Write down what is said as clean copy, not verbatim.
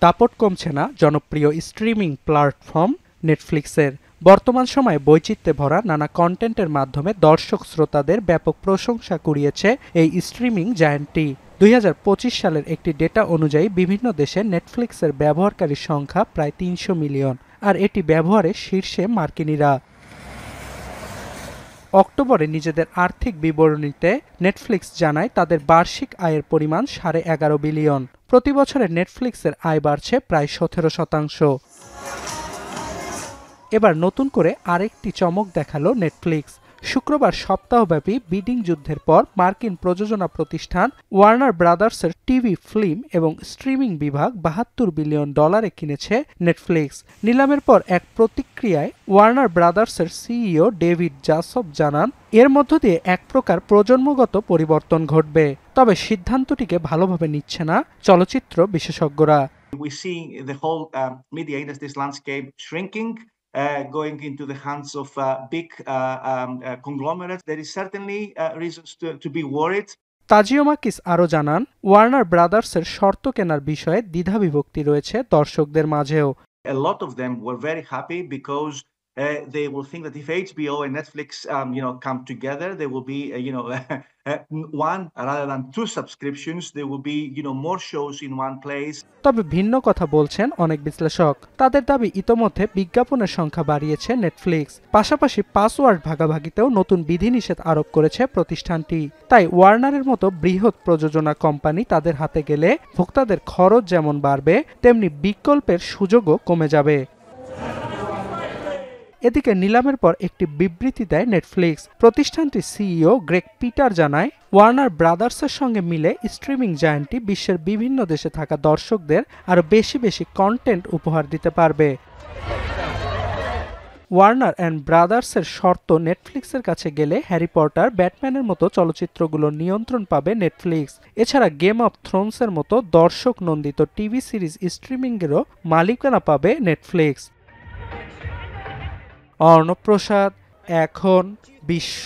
দাপট কমছে না জনপ্রিয় স্ট্রিমিং প্ল্যাটফর্ম নেটফ্লিক্সের। বর্তমান সময়ে বৈচিত্র্যে ভরা নানা কন্টেন্টের মাধ্যমে দর্শক শ্রোতাদের ব্যাপক প্রশংসা কুড়িয়েছে এই স্ট্রিমিং জায়ান্টটি। ২০২৫ সালের একটি ডেটা অনুযায়ী বিভিন্ন দেশে নেটফ্লিক্সের ব্যবহারকারীর সংখ্যা প্রায় ৩০০ মিলিয়ন, আর এটি ব্যবহারে শীর্ষে মার্কিনিরা। অক্টোবরে নিজেদের আর্থিক বিবরণীতে নেটফ্লিক্স জানায় তাদের বার্ষিক আয়ের পরিমাণ ১১.৫ বিলিয়ন। প্রতি বছরে নেটফ্লিক্সের আয় বাড়ছে প্রায় ১৭%। এবার নতুন করে আরেকটি চমক দেখালো নেটফ্লিক্স। শুক্রবার সপ্তাহব্যাপী বিডিং যুদ্ধের পর মার্কিন প্রযোজনা প্রতিষ্ঠান ওয়ার্নার ব্রাদার্সের টিভি, ফিল্ম এবং স্ট্রিমিং বিভাগ $৭২ বিলিয়ন কিনেছে নেটফ্লিক্স। নিলামের পর এক প্রতিক্রিয়ায় ওয়ার্নার ব্রাদার্সের সিইও ডেভিড জাসব জানান, এর মধ্য দিয়ে এক প্রকার প্রজন্মগত পরিবর্তন ঘটবে। তবে সিদ্ধান্তটিকে ভালোভাবে নিচ্ছে না চলচ্চিত্র বিশেষজ্ঞরা। We see the whole media industry's landscape shrinking, going into the hands of big conglomerates. There is certainly reasons to be worried. তাজিওমাকিস আরও জানান, ওয়ার্নার ব্রাদার্সের শর্ত কেনার বিষয়ে দ্বিধাবিভক্তি রয়েছে দর্শকদের মাঝেও। A lot of them were very happy because they will think that if HBO and Netflix, come together, there will be, one rather than two subscriptions. There will be, more shows in one place. তবে ভিন্ন কথা বলছেন অনেক বিশ্লেষক। তাদের দাবি, ইতোমধ্যে বিজ্ঞাপনের সংখ্যা বাড়িয়েছে নেটফ্লিক্স, পাশাপাশি পাসওয়ার্ড ভাগাভাগিতেও নতুন বিধিনিষেধ আরোপ করেছে প্রতিষ্ঠানটি। তাই ওয়ার্নারের মতো বৃহৎ প্রযোজনা কোম্পানি তাদের হাতে গেলে ভোক্তাদের খরচ যেমন বাড়বে, তেমনি বিকল্পের সুযোগও কমে যাবে। এদিকে নিলামের পর একটি বিবৃতি দেয় নেটফ্লিক্স। প্রতিষ্ঠানটির সিইও গ্রেগ পিটার জানায়, ওয়ার্নার ব্রাদার্সের সঙ্গে মিলে স্ট্রিমিং জায়ান্টটি বিশ্বের বিভিন্ন দেশে থাকা দর্শকদের আরও বেশি বেশি কন্টেন্ট উপহার দিতে পারবে। ওয়ার্নার অ্যান্ড ব্রাদার্সের শর্ত, নেটফ্লিক্সের কাছে গেলে হ্যারি পটার, ব্যাটম্যানের মতো চলচ্চিত্রগুলোর নিয়ন্ত্রণ পাবে নেটফ্লিক্স। এছাড়া গেম অফ থ্রোনসের মতো দর্শক নন্দিত টিভি সিরিজ স্ট্রিমিংয়েরও মালিকানা পাবে নেটফ্লিক্স। অর্ণব প্রসাদ, এখন বিশ্ব।